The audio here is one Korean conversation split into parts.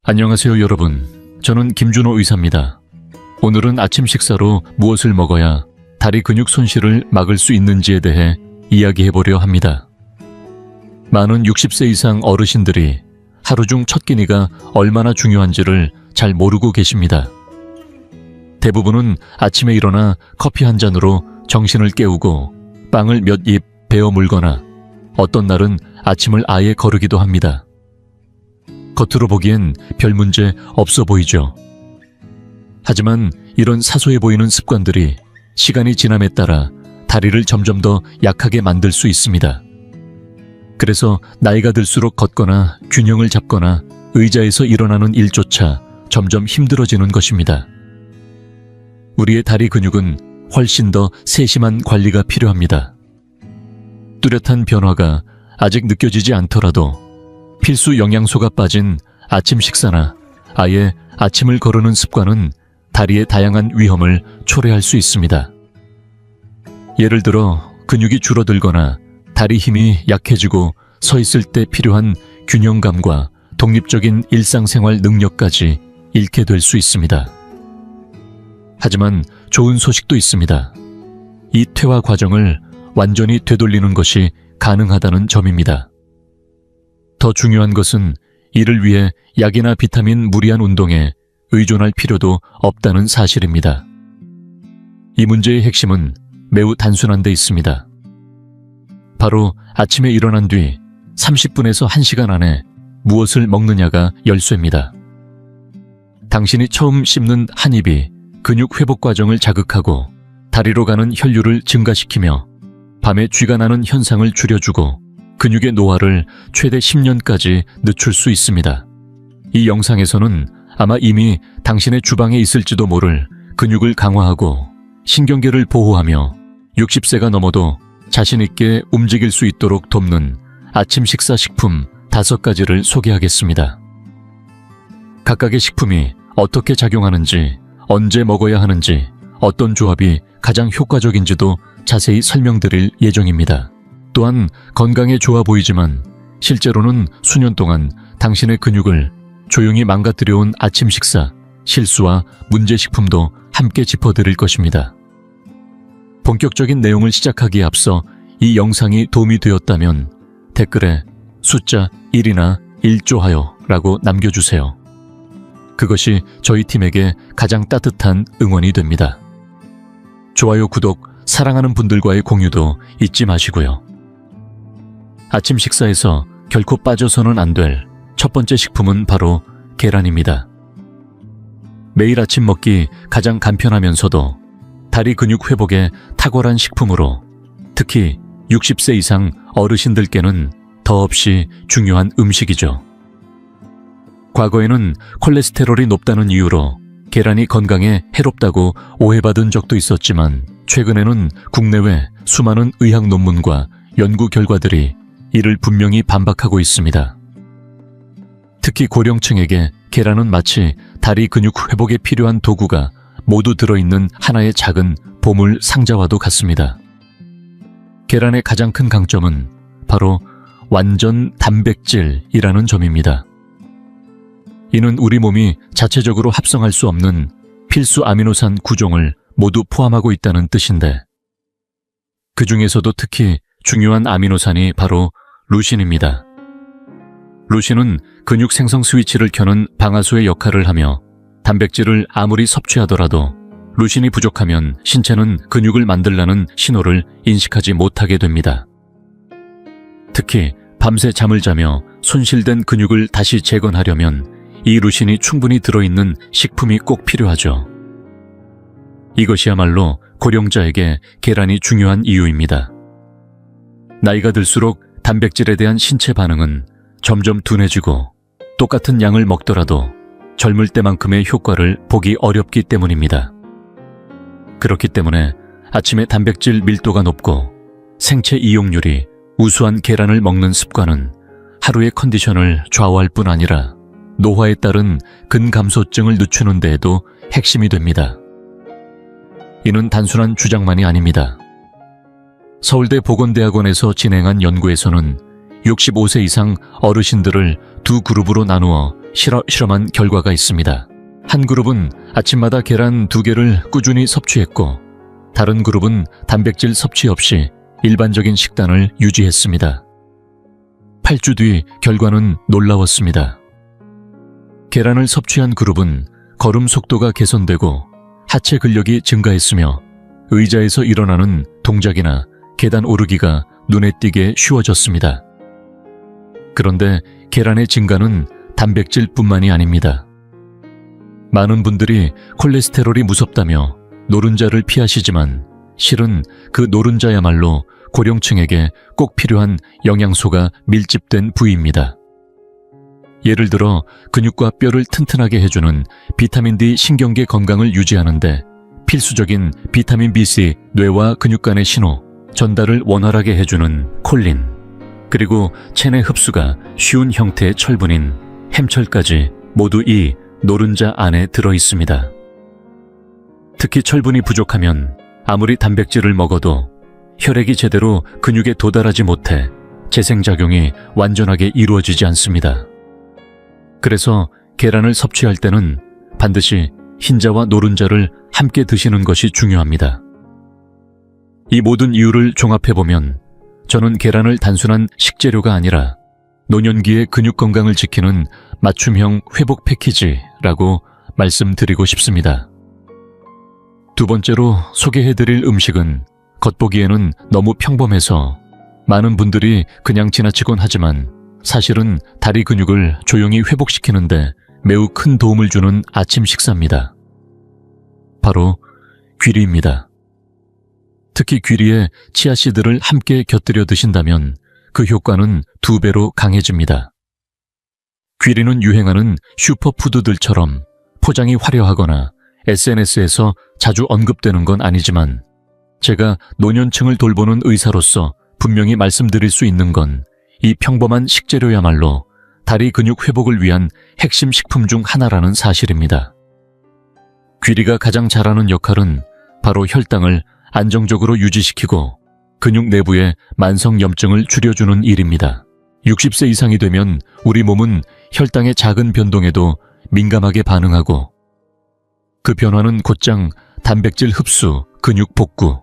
안녕하세요 여러분. 저는 김준호 의사입니다. 오늘은 아침 식사로 무엇을 먹어야 다리 근육 손실을 막을 수 있는지에 대해 이야기해보려 합니다. 많은 60세 이상 어르신들이 하루 중 첫 끼니가 얼마나 중요한지를 잘 모르고 계십니다. 대부분은 아침에 일어나 커피 한 잔으로 정신을 깨우고 빵을 몇 입 베어 물거나 어떤 날은 아침을 아예 거르기도 합니다. 겉으로 보기엔 별 문제 없어 보이죠. 하지만 이런 사소해 보이는 습관들이 시간이 지남에 따라 다리를 점점 더 약하게 만들 수 있습니다. 그래서 나이가 들수록 걷거나 균형을 잡거나 의자에서 일어나는 일조차 점점 힘들어지는 것입니다. 우리의 다리 근육은 훨씬 더 세심한 관리가 필요합니다. 뚜렷한 변화가 아직 느껴지지 않더라도 필수 영양소가 빠진 아침 식사나 아예 아침을 거르는 습관은 다리의 다양한 위험을 초래할 수 있습니다. 예를 들어 근육이 줄어들거나 다리 힘이 약해지고 서 있을 때 필요한 균형감과 독립적인 일상생활 능력까지 잃게 될 수 있습니다. 하지만 좋은 소식도 있습니다. 이 퇴화 과정을 완전히 되돌리는 것이 가능하다는 점입니다. 더 중요한 것은 이를 위해 약이나 비타민 무리한 운동에 의존할 필요도 없다는 사실입니다. 이 문제의 핵심은 매우 단순한 데 있습니다. 바로 아침에 일어난 뒤 30분에서 1시간 안에 무엇을 먹느냐가 열쇠입니다. 당신이 처음 씹는 한 입이 근육 회복 과정을 자극하고 다리로 가는 혈류를 증가시키며 밤에 쥐가 나는 현상을 줄여주고 근육의 노화를 최대 10년까지 늦출 수 있습니다. 이 영상에서는 아마 이미 당신의 주방에 있을지도 모를 근육을 강화하고 신경계를 보호하며 60세가 넘어도 자신 있게 움직일 수 있도록 돕는 아침 식사 식품 5가지를 소개하겠습니다. 각각의 식품이 어떻게 작용하는지, 언제 먹어야 하는지, 어떤 조합이 가장 효과적인지도 자세히 설명드릴 예정입니다. 또한 건강에 좋아 보이지만 실제로는 수년 동안 당신의 근육을 조용히 망가뜨려온 아침 식사, 실수와 문제식품도 함께 짚어드릴 것입니다. 본격적인 내용을 시작하기에 앞서 이 영상이 도움이 되었다면 댓글에 숫자 1이나 1좋아요라고 남겨주세요. 그것이 저희 팀에게 가장 따뜻한 응원이 됩니다. 좋아요, 구독, 사랑하는 분들과의 공유도 잊지 마시고요. 아침 식사에서 결코 빠져서는 안 될 첫 번째 식품은 바로 계란입니다. 매일 아침 먹기 가장 간편하면서도 다리 근육 회복에 탁월한 식품으로 특히 60세 이상 어르신들께는 더없이 중요한 음식이죠. 과거에는 콜레스테롤이 높다는 이유로 계란이 건강에 해롭다고 오해받은 적도 있었지만 최근에는 국내외 수많은 의학 논문과 연구 결과들이 이를 분명히 반박하고 있습니다. 특히 고령층에게 계란은 마치 다리 근육 회복에 필요한 도구가 모두 들어있는 하나의 작은 보물 상자와도 같습니다. 계란의 가장 큰 강점은 바로 완전 단백질이라는 점입니다. 이는 우리 몸이 자체적으로 합성할 수 없는 필수 아미노산 구종을 모두 포함하고 있다는 뜻인데 그 중에서도 특히 중요한 아미노산이 바로 루신입니다. 루신은 근육 생성 스위치를 켜는 방아쇠의 역할을 하며 단백질을 아무리 섭취하더라도 루신이 부족하면 신체는 근육을 만들라는 신호를 인식하지 못하게 됩니다. 특히 밤새 잠을 자며 손실된 근육을 다시 재건하려면 이 루신이 충분히 들어있는 식품이 꼭 필요하죠. 이것이야말로 고령자에게 계란이 중요한 이유입니다. 나이가 들수록 단백질에 대한 신체 반응은 점점 둔해지고 똑같은 양을 먹더라도 젊을 때만큼의 효과를 보기 어렵기 때문입니다. 그렇기 때문에 아침에 단백질 밀도가 높고 생체 이용률이 우수한 계란을 먹는 습관은 하루의 컨디션을 좌우할 뿐 아니라 노화에 따른 근감소증을 늦추는 데에도 핵심이 됩니다. 이는 단순한 주장만이 아닙니다. 서울대 보건대학원에서 진행한 연구에서는 65세 이상 어르신들을 두 그룹으로 나누어 실험한 결과가 있습니다. 한 그룹은 아침마다 계란 2개를 꾸준히 섭취했고 다른 그룹은 단백질 섭취 없이 일반적인 식단을 유지했습니다. 8주 뒤 결과는 놀라웠습니다. 계란을 섭취한 그룹은 걸음 속도가 개선되고 하체 근력이 증가했으며 의자에서 일어나는 동작이나 계단 오르기가 눈에 띄게 쉬워졌습니다. 그런데 계란의 증가는 단백질뿐만이 아닙니다. 많은 분들이 콜레스테롤이 무섭다며 노른자를 피하시지만 실은 그 노른자야말로 고령층에게 꼭 필요한 영양소가 밀집된 부위입니다. 예를 들어 근육과 뼈를 튼튼하게 해주는 비타민 D 신경계 건강을 유지하는데 필수적인 비타민 B3 뇌와 근육 간의 신호 전달을 원활하게 해주는 콜린, 그리고 체내 흡수가 쉬운 형태의 철분인 햄철까지 모두 이 노른자 안에 들어있습니다. 특히 철분이 부족하면 아무리 단백질을 먹어도 혈액이 제대로 근육에 도달하지 못해 재생작용이 완전하게 이루어지지 않습니다. 그래서 계란을 섭취할 때는 반드시 흰자와 노른자를 함께 드시는 것이 중요합니다. 이 모든 이유를 종합해보면 저는 계란을 단순한 식재료가 아니라 노년기의 근육 건강을 지키는 맞춤형 회복 패키지라고 말씀드리고 싶습니다. 두 번째로 소개해드릴 음식은 겉보기에는 너무 평범해서 많은 분들이 그냥 지나치곤 하지만 사실은 다리 근육을 조용히 회복시키는데 매우 큰 도움을 주는 아침 식사입니다. 바로 귀리입니다. 특히 귀리에 치아씨드를 함께 곁들여 드신다면 그 효과는 2배로 강해집니다. 귀리는 유행하는 슈퍼푸드들처럼 포장이 화려하거나 SNS에서 자주 언급되는 건 아니지만 제가 노년층을 돌보는 의사로서 분명히 말씀드릴 수 있는 건 이 평범한 식재료야말로 다리 근육 회복을 위한 핵심 식품 중 하나라는 사실입니다. 귀리가 가장 잘하는 역할은 바로 혈당을 안정적으로 유지시키고 근육 내부의 만성 염증을 줄여주는 일입니다. 60세 이상이 되면 우리 몸은 혈당의 작은 변동에도 민감하게 반응하고 그 변화는 곧장 단백질 흡수, 근육 복구,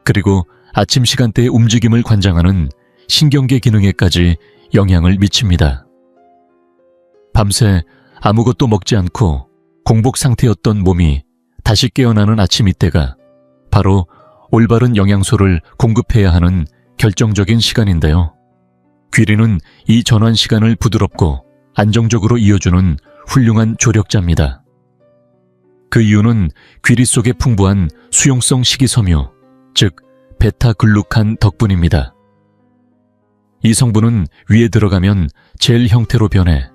그리고 아침 시간대의 움직임을 관장하는 신경계 기능에까지 영향을 미칩니다. 밤새 아무것도 먹지 않고 공복 상태였던 몸이 다시 깨어나는 아침 이때가 바로 올바른 영양소를 공급해야 하는 결정적인 시간인데요. 귀리는 이 전환 시간을 부드럽고 안정적으로 이어주는 훌륭한 조력자입니다. 그 이유는 귀리 속에 풍부한 수용성 식이섬유, 즉 베타글루칸 덕분입니다. 이 성분은 위에 들어가면 젤 형태로 변해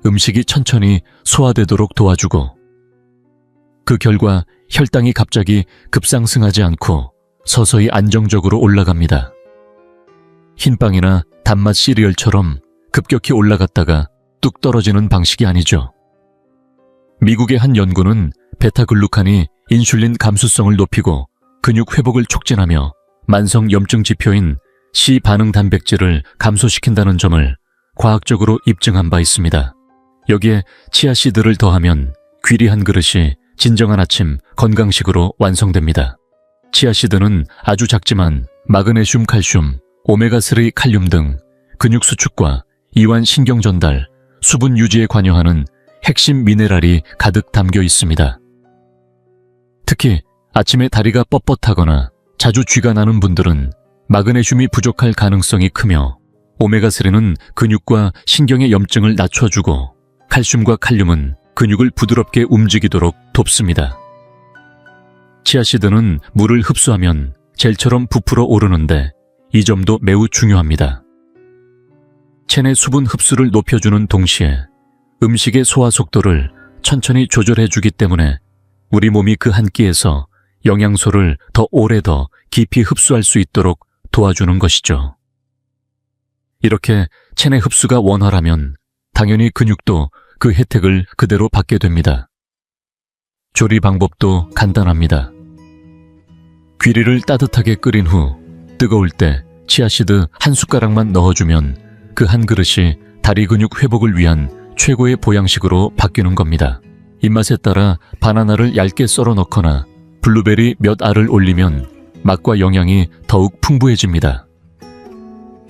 음식이 천천히 소화되도록 도와주고 그 결과 혈당이 갑자기 급상승하지 않고 서서히 안정적으로 올라갑니다. 흰빵이나 단맛 시리얼처럼 급격히 올라갔다가 뚝 떨어지는 방식이 아니죠. 미국의 한 연구는 베타글루칸이 인슐린 감수성을 높이고 근육 회복을 촉진하며 만성 염증 지표인 C 반응 단백질을 감소시킨다는 점을 과학적으로 입증한 바 있습니다. 여기에 치아씨드를 더하면 귀리 한 그릇이 진정한 아침 건강식으로 완성됩니다. 치아씨드는 아주 작지만 마그네슘, 칼슘, 오메가3 칼륨 등 근육 수축과 이완 신경 전달, 수분 유지에 관여하는 핵심 미네랄이 가득 담겨 있습니다. 특히 아침에 다리가 뻣뻣하거나 자주 쥐가 나는 분들은 마그네슘이 부족할 가능성이 크며 오메가3는 근육과 신경의 염증을 낮춰주고 칼슘과 칼륨은 근육을 부드럽게 움직이도록 돕습니다. 치아씨드는 물을 흡수하면 젤처럼 부풀어 오르는데 이 점도 매우 중요합니다. 체내 수분 흡수를 높여주는 동시에 음식의 소화 속도를 천천히 조절해주기 때문에 우리 몸이 그 한 끼에서 영양소를 더 오래 더 깊이 흡수할 수 있도록 도와주는 것이죠. 이렇게 체내 흡수가 원활하면 당연히 근육도 그 혜택을 그대로 받게 됩니다. 조리 방법도 간단합니다. 귀리를 따뜻하게 끓인 후 뜨거울 때 치아씨드 한 숟가락만 넣어주면 그 한 그릇이 다리 근육 회복을 위한 최고의 보양식으로 바뀌는 겁니다. 입맛에 따라 바나나를 얇게 썰어 넣거나 블루베리 몇 알을 올리면 맛과 영양이 더욱 풍부해집니다.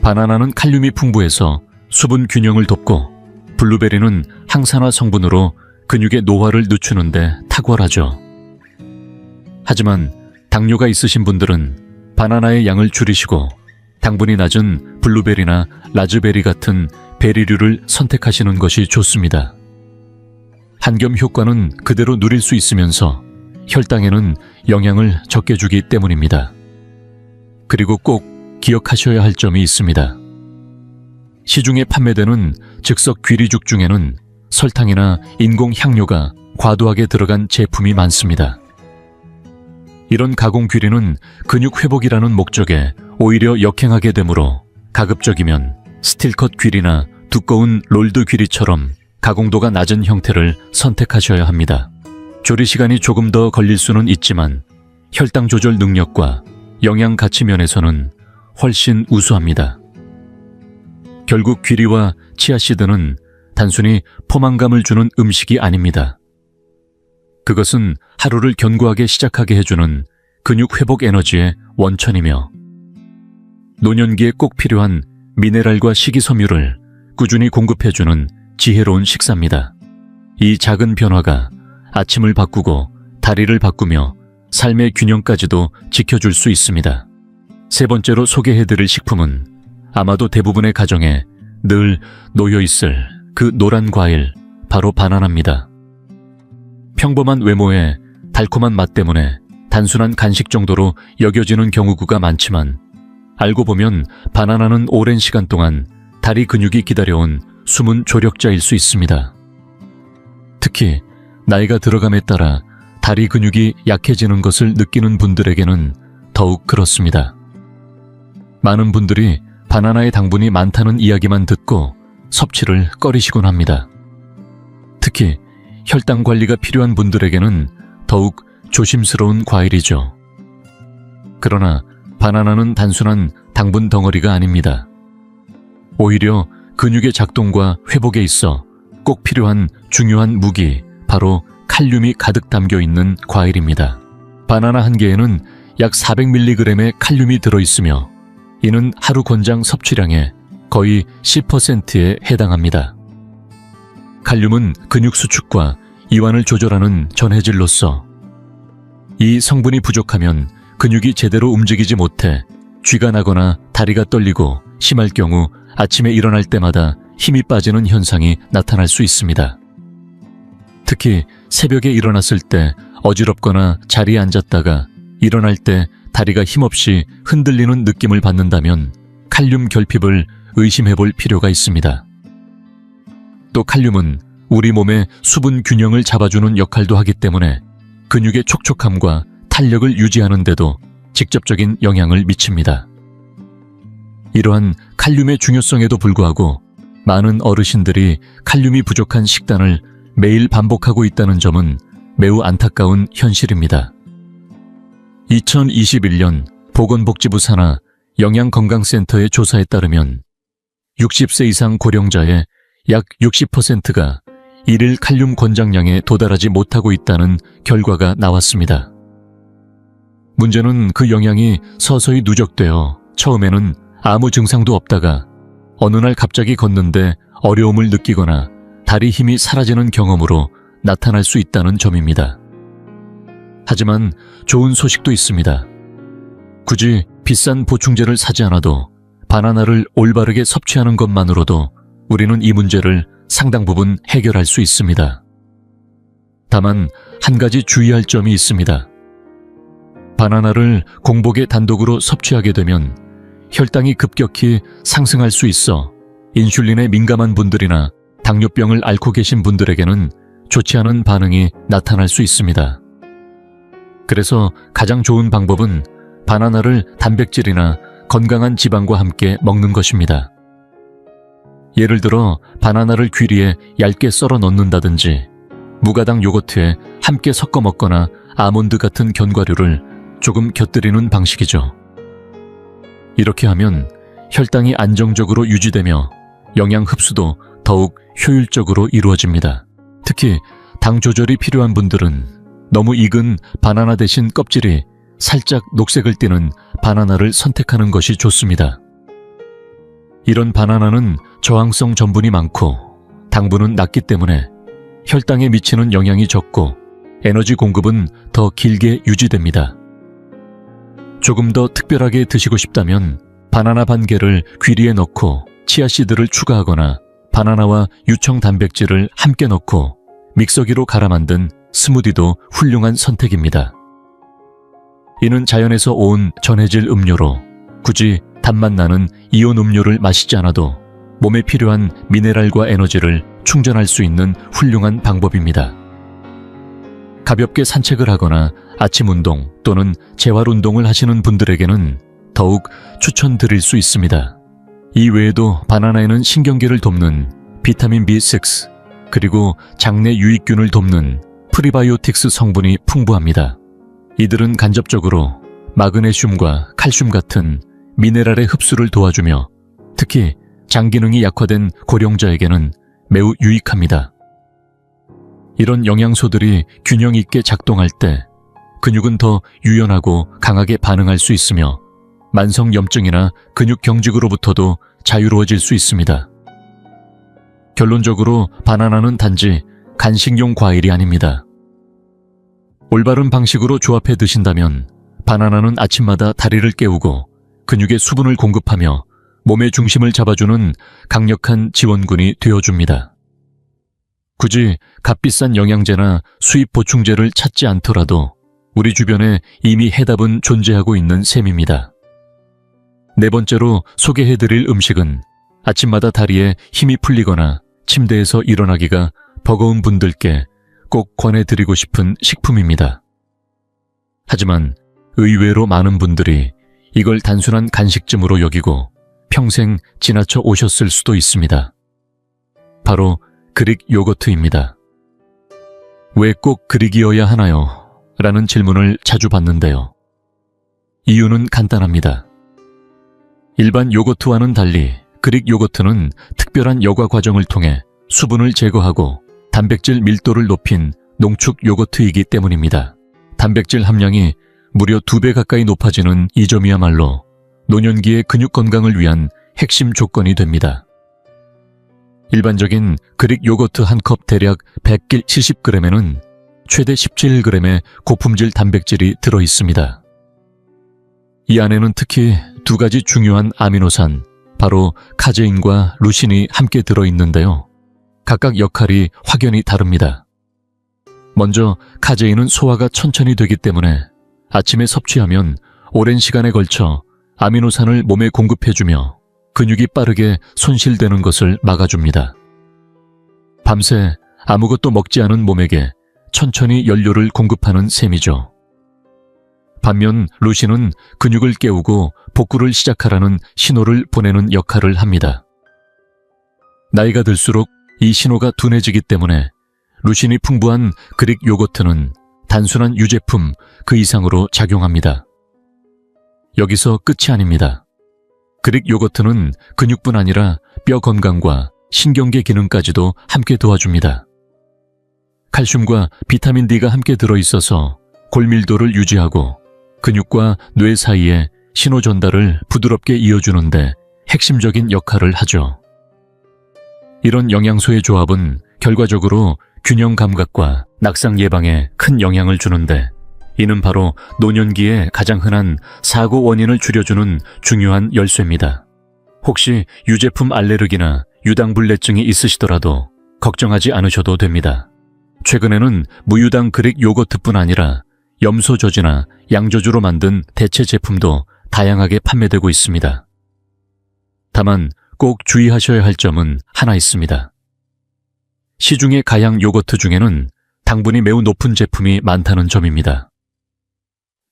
바나나는 칼륨이 풍부해서 수분 균형을 돕고 블루베리는 항산화 성분으로 근육의 노화를 늦추는데 탁월하죠. 하지만 당뇨가 있으신 분들은 바나나의 양을 줄이시고 당분이 낮은 블루베리나 라즈베리 같은 베리류를 선택하시는 것이 좋습니다. 한겸 효과는 그대로 누릴 수 있으면서 혈당에는 영향을 적게 주기 때문입니다. 그리고 꼭 기억하셔야 할 점이 있습니다. 시중에 판매되는 즉석 귀리죽 중에는 설탕이나 인공 향료가 과도하게 들어간 제품이 많습니다. 이런 가공 귀리는 근육 회복이라는 목적에 오히려 역행하게 되므로 가급적이면 스틸컷 귀리나 두꺼운 롤드 귀리처럼 가공도가 낮은 형태를 선택하셔야 합니다. 조리 시간이 조금 더 걸릴 수는 있지만 혈당 조절 능력과 영양 가치 면에서는 훨씬 우수합니다. 결국 귀리와 치아씨드는 단순히 포만감을 주는 음식이 아닙니다. 그것은 하루를 견고하게 시작하게 해주는 근육 회복 에너지의 원천이며 노년기에 꼭 필요한 미네랄과 식이섬유를 꾸준히 공급해주는 지혜로운 식사입니다. 이 작은 변화가 아침을 바꾸고 다리를 바꾸며 삶의 균형까지도 지켜줄 수 있습니다. 세 번째로 소개해드릴 식품은 아마도 대부분의 가정에 늘 놓여있을 그 노란 과일, 바로 바나나입니다. 평범한 외모에 달콤한 맛 때문에 단순한 간식 정도로 여겨지는 경우가 많지만 알고 보면 바나나는 오랜 시간 동안 다리 근육이 기다려온 숨은 조력자일 수 있습니다. 특히 나이가 들어감에 따라 다리 근육이 약해지는 것을 느끼는 분들에게는 더욱 그렇습니다. 많은 분들이 바나나의 당분이 많다는 이야기만 듣고 섭취를 꺼리시곤 합니다. 특히 혈당 관리가 필요한 분들에게는 더욱 조심스러운 과일이죠. 그러나 바나나는 단순한 당분 덩어리가 아닙니다. 오히려 근육의 작동과 회복에 있어 꼭 필요한 중요한 무기, 바로 칼륨이 가득 담겨 있는 과일입니다. 바나나 한 개에는 약 400mg의 칼륨이 들어있으며 이는 하루 권장 섭취량의 거의 10%에 해당합니다. 칼륨은 근육 수축과 이완을 조절하는 전해질로서 이 성분이 부족하면 근육이 제대로 움직이지 못해 쥐가 나거나 다리가 떨리고 심할 경우 아침에 일어날 때마다 힘이 빠지는 현상이 나타날 수 있습니다. 특히 새벽에 일어났을 때 어지럽거나 자리에 앉았다가 일어날 때 다리가 힘없이 흔들리는 느낌을 받는다면 칼륨 결핍을 의심해 볼 필요가 있습니다. 또 칼륨은 우리 몸의 수분 균형을 잡아주는 역할도 하기 때문에 근육의 촉촉함과 탄력을 유지하는 데도 직접적인 영향을 미칩니다. 이러한 칼륨의 중요성에도 불구하고 많은 어르신들이 칼륨이 부족한 식단을 매일 반복하고 있다는 점은 매우 안타까운 현실입니다. 2021년 보건복지부 산하 영양건강센터의 조사에 따르면 60세 이상 고령자의 약 60%가 일일 칼륨 권장량에 도달하지 못하고 있다는 결과가 나왔습니다. 문제는 그 영양이 서서히 누적되어 처음에는 아무 증상도 없다가 어느 날 갑자기 걷는데 어려움을 느끼거나 다리 힘이 사라지는 경험으로 나타날 수 있다는 점입니다. 하지만 좋은 소식도 있습니다. 굳이 비싼 보충제를 사지 않아도 바나나를 올바르게 섭취하는 것만으로도 우리는 이 문제를 상당 부분 해결할 수 있습니다. 다만 한 가지 주의할 점이 있습니다. 바나나를 공복에 단독으로 섭취하게 되면 혈당이 급격히 상승할 수 있어 인슐린에 민감한 분들이나 당뇨병을 앓고 계신 분들에게는 좋지 않은 반응이 나타날 수 있습니다. 그래서 가장 좋은 방법은 바나나를 단백질이나 건강한 지방과 함께 먹는 것입니다. 예를 들어 바나나를 귀리에 얇게 썰어 넣는다든지 무가당 요거트에 함께 섞어 먹거나 아몬드 같은 견과류를 조금 곁들이는 방식이죠. 이렇게 하면 혈당이 안정적으로 유지되며 영양 흡수도 더욱 효율적으로 이루어집니다. 특히 당 조절이 필요한 분들은 너무 익은 바나나 대신 껍질이 살짝 녹색을 띠는 바나나를 선택하는 것이 좋습니다. 이런 바나나는 저항성 전분이 많고 당분은 낮기 때문에 혈당에 미치는 영향이 적고 에너지 공급은 더 길게 유지됩니다. 조금 더 특별하게 드시고 싶다면 바나나 반 개를 귀리에 넣고 치아씨드를 추가하거나 바나나와 유청 단백질을 함께 넣고 믹서기로 갈아 만든 스무디도 훌륭한 선택입니다. 이는 자연에서 온 전해질 음료로 굳이 단맛 나는 이온 음료를 마시지 않아도 몸에 필요한 미네랄과 에너지를 충전할 수 있는 훌륭한 방법입니다. 가볍게 산책을 하거나 아침 운동 또는 재활 운동을 하시는 분들에게는 더욱 추천드릴 수 있습니다. 이 외에도 바나나에는 신경계를 돕는 비타민 B6 그리고 장내 유익균을 돕는 프리바이오틱스 성분이 풍부합니다. 이들은 간접적으로 마그네슘과 칼슘 같은 미네랄의 흡수를 도와주며 특히 장 기능이 약화된 고령자에게는 매우 유익합니다. 이런 영양소들이 균형 있게 작동할 때 근육은 더 유연하고 강하게 반응할 수 있으며 만성 염증이나 근육 경직으로부터도 자유로워질 수 있습니다. 결론적으로 바나나는 단지 간식용 과일이 아닙니다. 올바른 방식으로 조합해 드신다면 바나나는 아침마다 다리를 깨우고 근육에 수분을 공급하며 몸의 중심을 잡아주는 강력한 지원군이 되어줍니다. 굳이 값비싼 영양제나 수입 보충제를 찾지 않더라도 우리 주변에 이미 해답은 존재하고 있는 셈입니다. 네 번째로 소개해드릴 음식은 아침마다 다리에 힘이 풀리거나 침대에서 일어나기가 버거운 분들께 꼭 권해드리고 싶은 식품입니다. 하지만 의외로 많은 분들이 이걸 단순한 간식쯤으로 여기고 평생 지나쳐 오셨을 수도 있습니다. 바로 그릭 요거트입니다. 왜 꼭 그릭이어야 하나요? 라는 질문을 자주 받는데요. 이유는 간단합니다. 일반 요거트와는 달리 그릭 요거트는 특별한 여과 과정을 통해 수분을 제거하고 단백질 밀도를 높인 농축 요거트이기 때문입니다. 단백질 함량이 무려 2배 가까이 높아지는 이 점이야말로 노년기의 근육 건강을 위한 핵심 조건이 됩니다. 일반적인 그릭 요거트 한 컵 대략 170g에는 최대 17g의 고품질 단백질이 들어 있습니다. 이 안에는 특히 두 가지 중요한 아미노산, 바로 카제인과 루신이 함께 들어 있는데요. 각각 역할이 확연히 다릅니다. 먼저 카제인은 소화가 천천히 되기 때문에 아침에 섭취하면 오랜 시간에 걸쳐 아미노산을 몸에 공급해주며 근육이 빠르게 손실되는 것을 막아줍니다. 밤새 아무것도 먹지 않은 몸에게 천천히 연료를 공급하는 셈이죠. 반면 루신은 근육을 깨우고 복구를 시작하라는 신호를 보내는 역할을 합니다. 나이가 들수록 이 신호가 둔해지기 때문에 루신이 풍부한 그릭 요거트는 단순한 유제품 그 이상으로 작용합니다. 여기서 끝이 아닙니다. 그릭 요거트는 근육뿐 아니라 뼈 건강과 신경계 기능까지도 함께 도와줍니다. 칼슘과 비타민 D가 함께 들어있어서 골밀도를 유지하고 근육과 뇌 사이에 신호 전달을 부드럽게 이어주는데 핵심적인 역할을 하죠. 이런 영양소의 조합은 결과적으로 균형 감각과 낙상 예방에 큰 영향을 주는데 이는 바로 노년기에 가장 흔한 사고 원인을 줄여주는 중요한 열쇠입니다. 혹시 유제품 알레르기나 유당불내증이 있으시더라도 걱정하지 않으셔도 됩니다. 최근에는 무유당 그릭 요거트뿐 아니라 염소저지나 양저주로 만든 대체 제품도 다양하게 판매되고 있습니다. 다만 꼭 주의하셔야 할 점은 하나 있습니다. 시중의 가양 요거트 중에는 당분이 매우 높은 제품이 많다는 점입니다.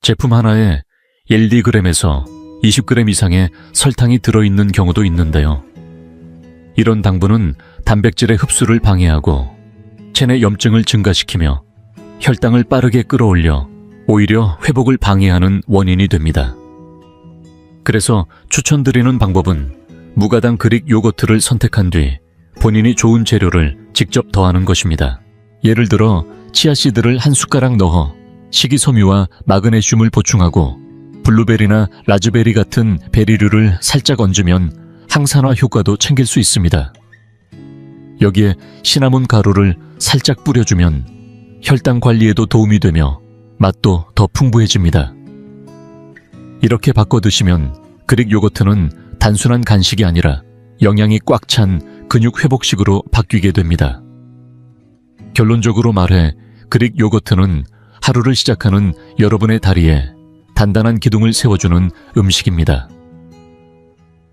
제품 하나에 1~2g에서 20g 이상의 설탕이 들어있는 경우도 있는데요. 이런 당분은 단백질의 흡수를 방해하고 체내 염증을 증가시키며 혈당을 빠르게 끌어올려 오히려 회복을 방해하는 원인이 됩니다. 그래서 추천드리는 방법은 무가당 그릭 요거트를 선택한 뒤 본인이 좋은 재료를 직접 더하는 것입니다. 예를 들어 치아씨드를 한 숟가락 넣어 식이섬유와 마그네슘을 보충하고 블루베리나 라즈베리 같은 베리류를 살짝 얹으면 항산화 효과도 챙길 수 있습니다. 여기에 시나몬 가루를 살짝 뿌려주면 혈당 관리에도 도움이 되며 맛도 더 풍부해집니다. 이렇게 바꿔 드시면 그릭 요거트는 단순한 간식이 아니라 영양이 꽉 찬 근육 회복식으로 바뀌게 됩니다. 결론적으로 말해 그릭 요거트는 하루를 시작하는 여러분의 다리에 단단한 기둥을 세워주는 음식입니다.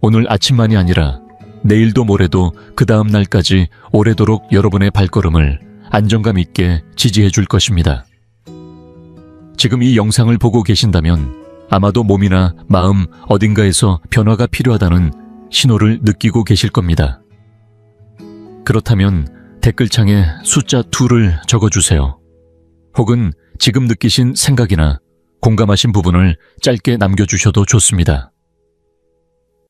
오늘 아침만이 아니라 내일도 모레도 그 다음 날까지 오래도록 여러분의 발걸음을 안정감 있게 지지해 줄 것입니다. 지금 이 영상을 보고 계신다면 아마도 몸이나 마음 어딘가에서 변화가 필요하다는 신호를 느끼고 계실 겁니다. 그렇다면 댓글창에 숫자 2를 적어주세요. 혹은 지금 느끼신 생각이나 공감하신 부분을 짧게 남겨주셔도 좋습니다.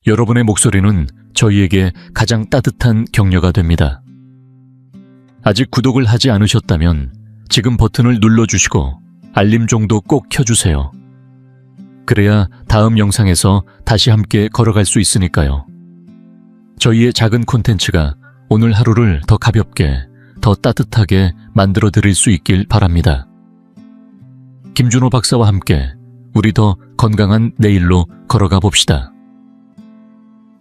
여러분의 목소리는 저희에게 가장 따뜻한 격려가 됩니다. 아직 구독을 하지 않으셨다면 지금 버튼을 눌러주시고 알림 정도 꼭 켜주세요. 그래야 다음 영상에서 다시 함께 걸어갈 수 있으니까요. 저희의 작은 콘텐츠가 오늘 하루를 더 가볍게, 더 따뜻하게 만들어 드릴 수 있길 바랍니다. 김준호 박사와 함께 우리 더 건강한 내일로 걸어가 봅시다.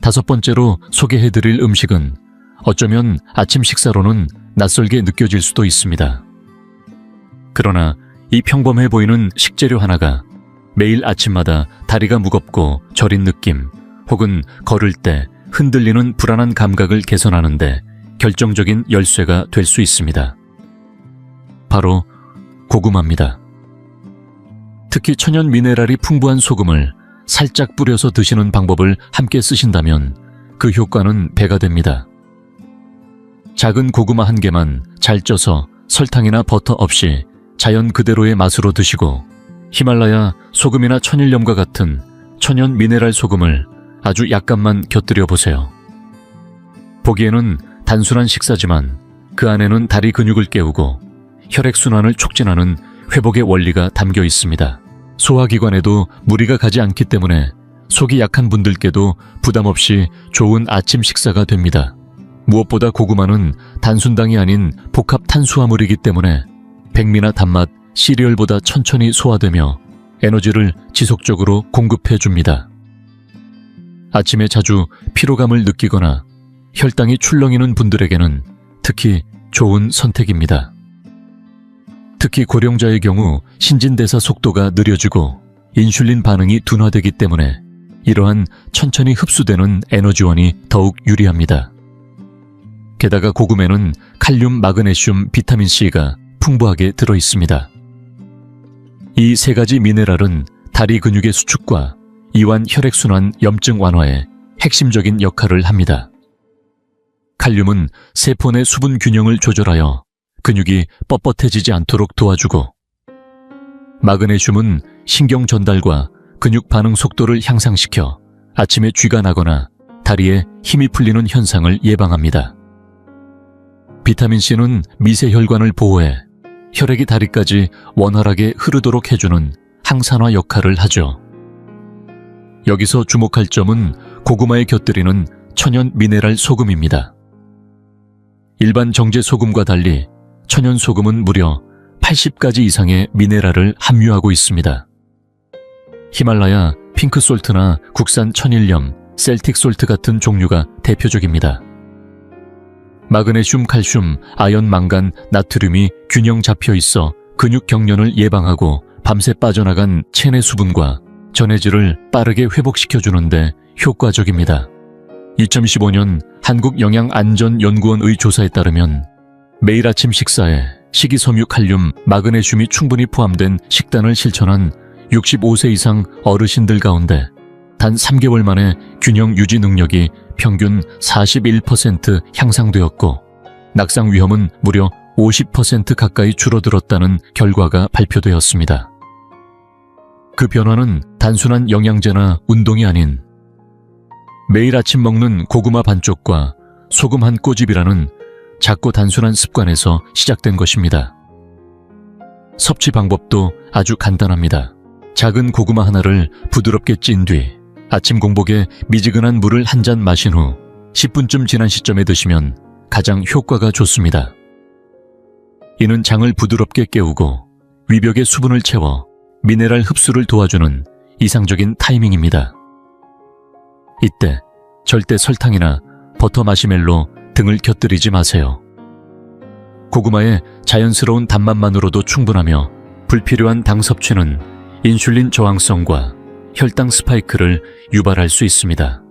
5번째로 소개해 드릴 음식은 어쩌면 아침 식사로는 낯설게 느껴질 수도 있습니다. 그러나 이 평범해 보이는 식재료 하나가 매일 아침마다 다리가 무겁고 저린 느낌 혹은 걸을 때 흔들리는 불안한 감각을 개선하는데 결정적인 열쇠가 될 수 있습니다. 바로 고구마입니다. 특히 천연 미네랄이 풍부한 소금을 살짝 뿌려서 드시는 방법을 함께 쓰신다면 그 효과는 배가 됩니다. 작은 고구마 한 개만 잘 쪄서 설탕이나 버터 없이 자연 그대로의 맛으로 드시고 히말라야 소금이나 천일염과 같은 천연 미네랄 소금을 아주 약간만 곁들여 보세요. 보기에는 단순한 식사지만 그 안에는 다리 근육을 깨우고 혈액순환을 촉진하는 회복의 원리가 담겨 있습니다. 소화기관에도 무리가 가지 않기 때문에 속이 약한 분들께도 부담 없이 좋은 아침 식사가 됩니다. 무엇보다 고구마는 단순당이 아닌 복합 탄수화물이기 때문에 백미나 단맛, 시리얼보다 천천히 소화되며 에너지를 지속적으로 공급해 줍니다. 아침에 자주 피로감을 느끼거나 혈당이 출렁이는 분들에게는 특히 좋은 선택입니다. 특히 고령자의 경우 신진대사 속도가 느려지고 인슐린 반응이 둔화되기 때문에 이러한 천천히 흡수되는 에너지원이 더욱 유리합니다. 게다가 고구마에는 칼륨, 마그네슘, 비타민C가 풍부하게 들어있습니다. 이 세 가지 미네랄은 다리 근육의 수축과 이완 혈액순환 염증 완화에 핵심적인 역할을 합니다. 칼륨은 세포 내 수분 균형을 조절하여 근육이 뻣뻣해지지 않도록 도와주고, 마그네슘은 신경 전달과 근육 반응 속도를 향상시켜 아침에 쥐가 나거나 다리에 힘이 풀리는 현상을 예방합니다. 비타민C는 미세혈관을 보호해 혈액이 다리까지 원활하게 흐르도록 해주는 항산화 역할을 하죠. 여기서 주목할 점은 고구마에 곁들이는 천연 미네랄 소금입니다. 일반 정제 소금과 달리 천연 소금은 무려 80가지 이상의 미네랄을 함유하고 있습니다. 히말라야, 핑크솔트나 국산 천일염, 셀틱솔트 같은 종류가 대표적입니다. 마그네슘, 칼슘, 아연, 망간, 나트륨이 균형 잡혀 있어 근육 경련을 예방하고 밤새 빠져나간 체내 수분과 전해질을 빠르게 회복시켜주는데 효과적입니다. 2015년 한국영양안전연구원의 조사에 따르면 매일 아침 식사에 식이섬유, 칼륨, 마그네슘이 충분히 포함된 식단을 실천한 65세 이상 어르신들 가운데 단 3개월 만에 균형 유지 능력이 평균 41% 향상되었고 낙상 위험은 무려 50% 가까이 줄어들었다는 결과가 발표되었습니다. 그 변화는 단순한 영양제나 운동이 아닌 매일 아침 먹는 고구마 반쪽과 소금 한 꼬집이라는 작고 단순한 습관에서 시작된 것입니다. 섭취 방법도 아주 간단합니다. 작은 고구마 하나를 부드럽게 찐 뒤 아침 공복에 미지근한 물을 한 잔 마신 후 10분쯤 지난 시점에 드시면 가장 효과가 좋습니다. 이는 장을 부드럽게 깨우고 위벽에 수분을 채워 미네랄 흡수를 도와주는 이상적인 타이밍입니다. 이때 절대 설탕이나 버터 마시멜로 등을 곁들이지 마세요. 고구마의 자연스러운 단맛만으로도 충분하며 불필요한 당 섭취는 인슐린 저항성과 혈당 스파이크를 유발할 수 있습니다.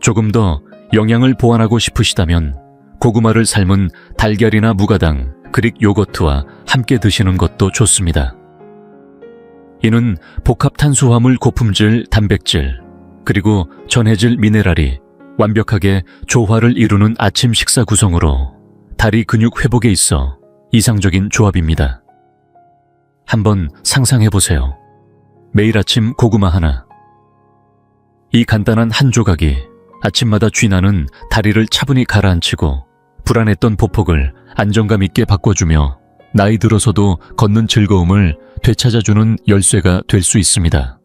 조금 더 영양을 보완하고 싶으시다면 고구마를 삶은 달걀이나 무가당, 그릭 요거트와 함께 드시는 것도 좋습니다. 이는 복합 탄수화물, 고품질, 단백질, 그리고 전해질 미네랄이 완벽하게 조화를 이루는 아침 식사 구성으로 다리 근육 회복에 있어 이상적인 조합입니다. 한번 상상해보세요. 매일 아침 고구마 하나. 이 간단한 한 조각이 아침마다 쥐나는 다리를 차분히 가라앉히고 불안했던 보폭을 안정감 있게 바꿔주며 나이 들어서도 걷는 즐거움을 되찾아주는 열쇠가 될 수 있습니다.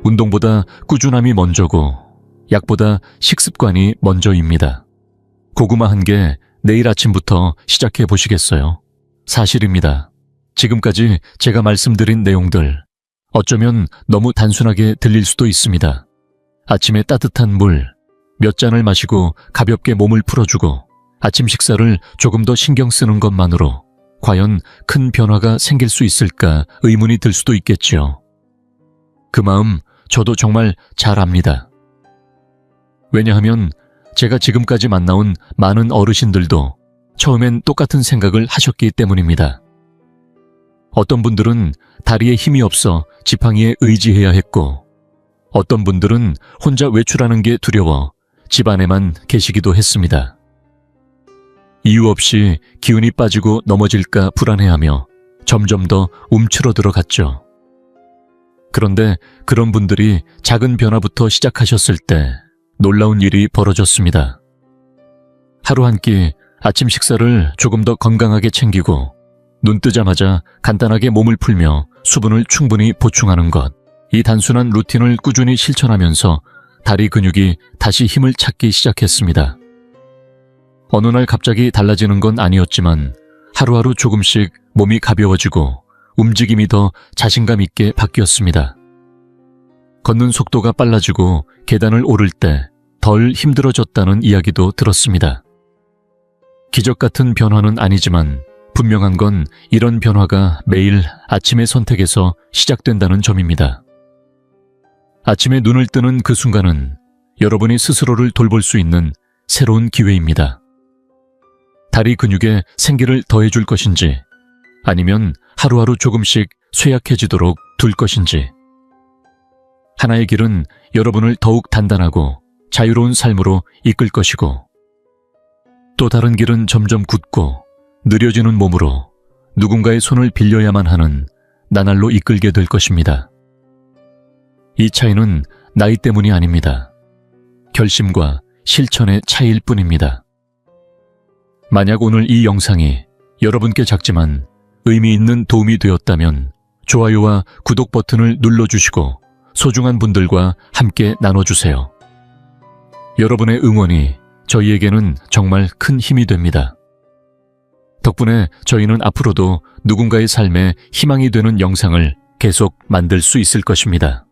운동보다 꾸준함이 먼저고 약보다 식습관이 먼저입니다. 고구마 한 개 내일 아침부터 시작해 보시겠어요? 사실입니다. 지금까지 제가 말씀드린 내용들 어쩌면 너무 단순하게 들릴 수도 있습니다. 아침에 따뜻한 물 몇 잔을 마시고 가볍게 몸을 풀어주고 아침 식사를 조금 더 신경 쓰는 것만으로 과연 큰 변화가 생길 수 있을까 의문이 들 수도 있겠지요. 그 마음 저도 정말 잘 압니다. 왜냐하면 제가 지금까지 만나온 많은 어르신들도 처음엔 똑같은 생각을 하셨기 때문입니다. 어떤 분들은 다리에 힘이 없어 지팡이에 의지해야 했고, 어떤 분들은 혼자 외출하는 게 두려워 집 안에만 계시기도 했습니다. 이유 없이 기운이 빠지고 넘어질까 불안해하며 점점 더 움츠러들어 갔죠. 그런데 그런 분들이 작은 변화부터 시작하셨을 때 놀라운 일이 벌어졌습니다. 하루 한 끼 아침 식사를 조금 더 건강하게 챙기고 눈 뜨자마자 간단하게 몸을 풀며 수분을 충분히 보충하는 것. 이 단순한 루틴을 꾸준히 실천하면서 다리 근육이 다시 힘을 찾기 시작했습니다. 어느 날 갑자기 달라지는 건 아니었지만 하루하루 조금씩 몸이 가벼워지고 움직임이 더 자신감 있게 바뀌었습니다. 걷는 속도가 빨라지고 계단을 오를 때 덜 힘들어졌다는 이야기도 들었습니다. 기적 같은 변화는 아니지만 분명한 건 이런 변화가 매일 아침의 선택에서 시작된다는 점입니다. 아침에 눈을 뜨는 그 순간은 여러분이 스스로를 돌볼 수 있는 새로운 기회입니다. 다리 근육에 생기를 더해줄 것인지 아니면 하루하루 조금씩 쇠약해지도록 둘 것인지. 하나의 길은 여러분을 더욱 단단하고 자유로운 삶으로 이끌 것이고, 또 다른 길은 점점 굳고 느려지는 몸으로 누군가의 손을 빌려야만 하는 나날로 이끌게 될 것입니다. 이 차이는 나이 때문이 아닙니다. 결심과 실천의 차이일 뿐입니다. 만약 오늘 이 영상이 여러분께 작지만 의미 있는 도움이 되었다면 좋아요와 구독 버튼을 눌러주시고 소중한 분들과 함께 나눠주세요. 여러분의 응원이 저희에게는 정말 큰 힘이 됩니다. 덕분에 저희는 앞으로도 누군가의 삶에 희망이 되는 영상을 계속 만들 수 있을 것입니다.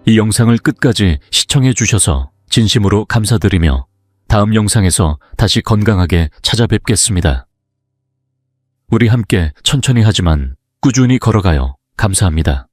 이 영상을 끝까지 시청해 주셔서 진심으로 감사드리며 다음 영상에서 다시 건강하게 찾아뵙겠습니다. 우리 함께 천천히 하지만 꾸준히 걸어가요. 감사합니다.